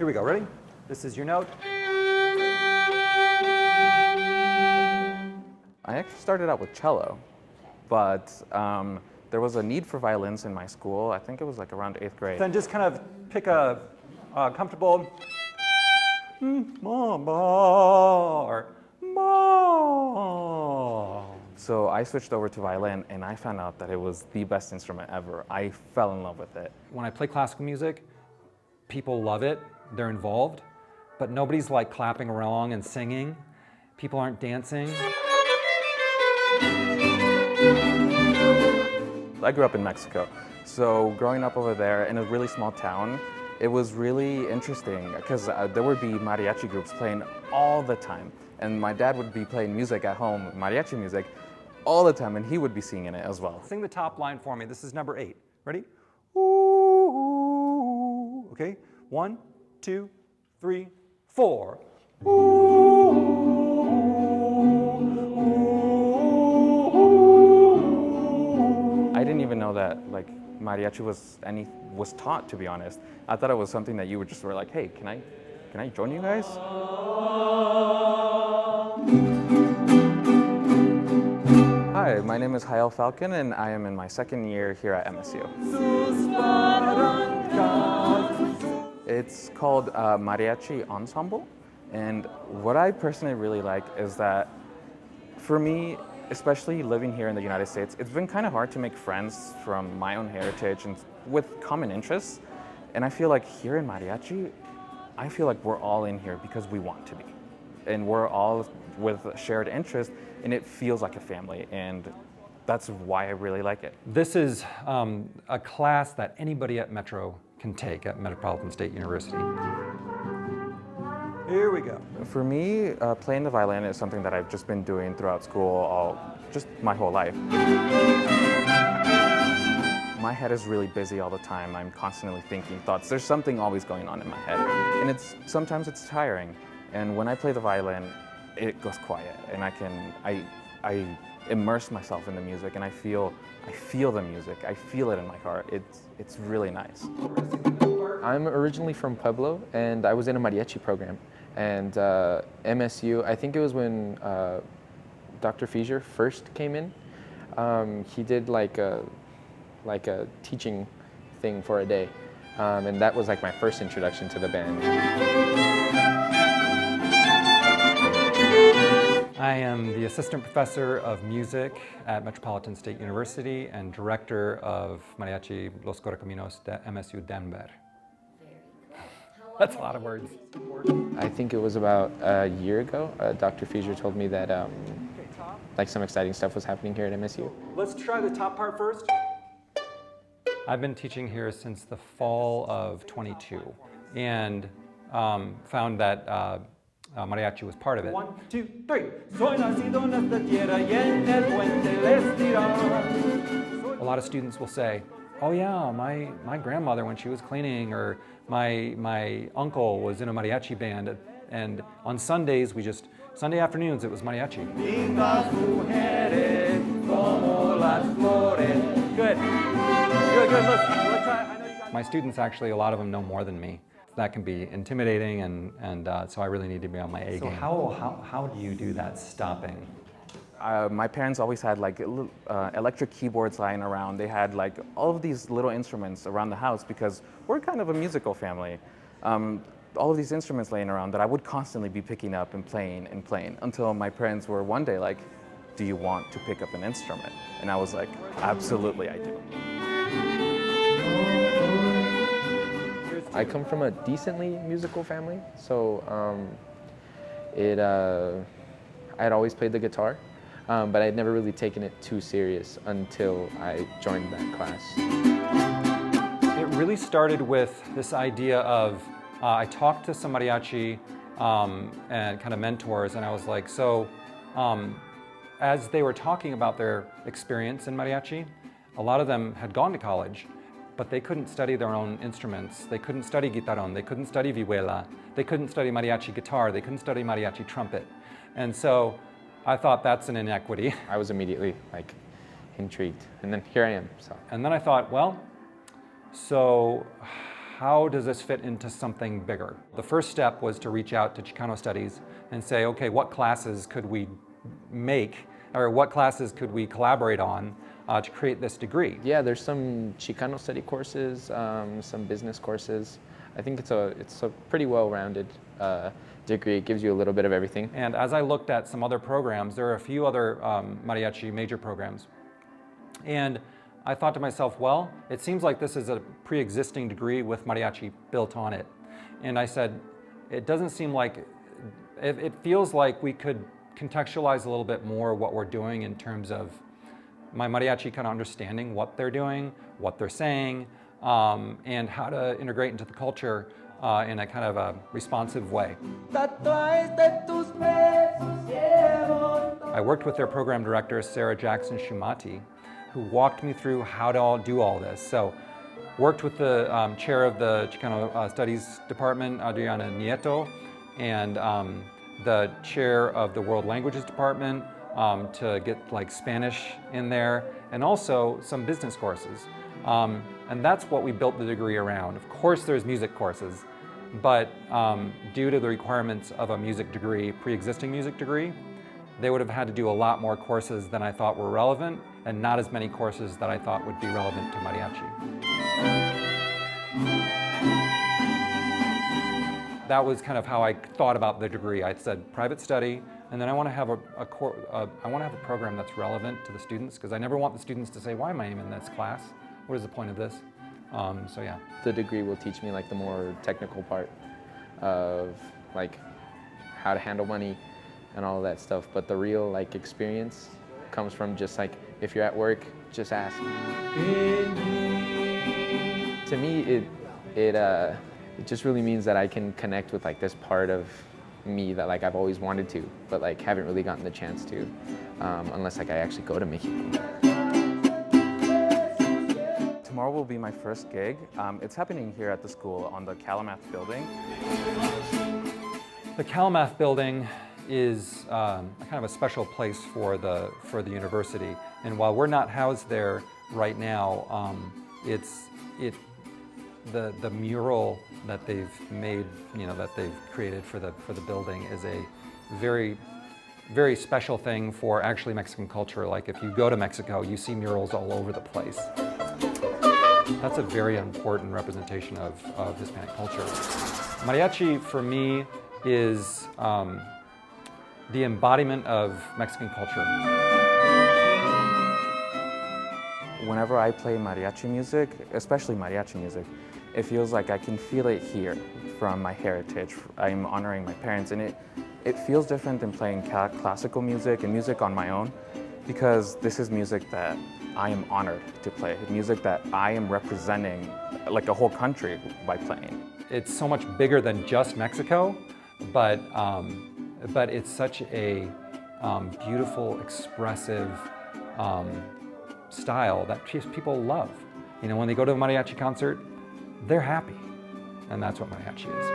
Here we go, ready? This is your note. I actually started out with cello, but there was a need for violins in my school. I think it was like around 8th grade. Then just kind of pick a comfortable or So I switched over to violin and I found out that it was the best instrument ever. I fell in love with it. When I play classical music, people love it, they're involved, but nobody's like clapping along and singing. People aren't dancing. I grew up in Mexico, so growing up over there in a really small town, it was really interesting because there would be mariachi groups playing all the time. And my dad would be playing music at home, mariachi music, all the time, and he would be singing it as well. Sing the top line for me. This is number 8. Ready? Ooh. Okay. 1, 2, 3, 4. I didn't even know that like mariachi was taught, to be honest. I thought it was something that you would just were like, hey, can I join you guys? Hi, my name is Hayel Falcon and I am in my 2nd year here at MSU. It's called Mariachi Ensemble, and what I personally really like is that for me, especially living here in the United States, it's been kind of hard to make friends from my own heritage and with common interests. And I feel like here in mariachi, I feel like we're all in here because we want to be. And we're all with shared interest, and it feels like a family. And that's why I really like it. This is a class that anybody at Metro can take at Metropolitan State University. Here we go. For me, playing the violin is something that I've just been doing throughout school, just my whole life. My head is really busy all the time. I'm constantly thinking thoughts. There's something always going on in my head, and sometimes it's tiring. And when I play the violin, it goes quiet, and I immerse myself in the music, and I feel the music. I feel it in my heart. It's really nice. I'm originally from Pueblo, and I was in a mariachi program. And MSU, I think it was when Dr. Fischer first came in. He did like a teaching thing for a day, and that was like my first introduction to the band. I am the assistant professor of music at Metropolitan State University and director of Mariachi Los Caminos at MSU Denver. That's a lot of words. I think it was about a year ago, Dr. Fischer told me that like some exciting stuff was happening here at MSU. Let's try the top part first. I've been teaching here since the fall of 22 and found that mariachi was part of it. 1, 2, 3. Soy nacido en esta tierra y en el puente les dirán. A lot of students will say, oh yeah, my grandmother when she was cleaning, or my uncle was in a mariachi band, and on Sundays Sunday afternoons it was mariachi. Good. Let's try. I know you got. My students actually, a lot of them know more than me. That can be intimidating, and so I really need to be on my A game. So how do you do that stopping? My parents always had like electric keyboards lying around. They had like all of these little instruments around the house because we're kind of a musical family. All of these instruments laying around that I would constantly be picking up and playing until my parents were one day like, do you want to pick up an instrument? And I was like, absolutely I do. I come from a decently musical family, so I had always played the guitar, but I'd never really taken it too serious until I joined that class. It really started with this idea of, I talked to some mariachi and kind of mentors, and I was like, so as they were talking about their experience in mariachi, a lot of them had gone to college, but they couldn't study their own instruments. They couldn't study guitarrón, they couldn't study vihuela, they couldn't study mariachi guitar, they couldn't study mariachi trumpet. And so I thought that's an inequity. I was immediately like intrigued, and then here I am. So. And then I thought, well, so how does this fit into something bigger? The first step was to reach out to Chicano Studies and say, okay, what classes could we make, or what classes could we collaborate on to create this degree? Yeah, there's some Chicano study courses, some business courses. I think it's a pretty well-rounded degree. It gives you a little bit of everything. And as I looked at some other programs, there are a few other mariachi major programs. And I thought to myself, well, it seems like this is a pre-existing degree with mariachi built on it. And I said, it doesn't seem like, it feels like we could contextualize a little bit more what we're doing in terms of my mariachi kind of understanding what they're doing, what they're saying, and how to integrate into the culture in a kind of a responsive way. I worked with their program director, Sarah Jackson Shumati, who walked me through how to do all this. So, worked with the chair of the Chicano Studies Department, Adriana Nieto, and the chair of the World Languages Department to get like Spanish in there, and also some business courses. And that's what we built the degree around. Of course, there's music courses, but due to the requirements of a music degree, pre-existing music degree, they would have had to do a lot more courses than I thought were relevant, and not as many courses that I thought would be relevant to mariachi. That was kind of how I thought about the degree. I said private study, and then I want to have a program that's relevant to the students, because I never want the students to say, why am I in this class? What is the point of this? So yeah. The degree will teach me like the more technical part of like how to handle money and all of that stuff, but the real like experience comes from just like, if you're at work, just ask. To me, it just really means that I can connect with like this part of me that like I've always wanted to, but like haven't really gotten the chance to, unless like I actually go to Mexico. Tomorrow will be my first gig. It's happening here at the school on the Calamath building. The Calamath building is kind of a special place for the university, and while we're not housed there right now, the mural that they've made, that they've created for the building is a very, very special thing for actually Mexican culture. Like if you go to Mexico, you see murals all over the place. That's a very important representation of Hispanic culture. Mariachi for me is the embodiment of Mexican culture. Whenever I play mariachi music, especially mariachi music, it feels like I can feel it here from my heritage. I'm honoring my parents, and it feels different than playing classical music and music on my own, because this is music that I am honored to play, music that I am representing like a whole country by playing. It's so much bigger than just Mexico, but it's such a beautiful, expressive style that people love. When they go to a mariachi concert, they're happy, and that's what mariachi is.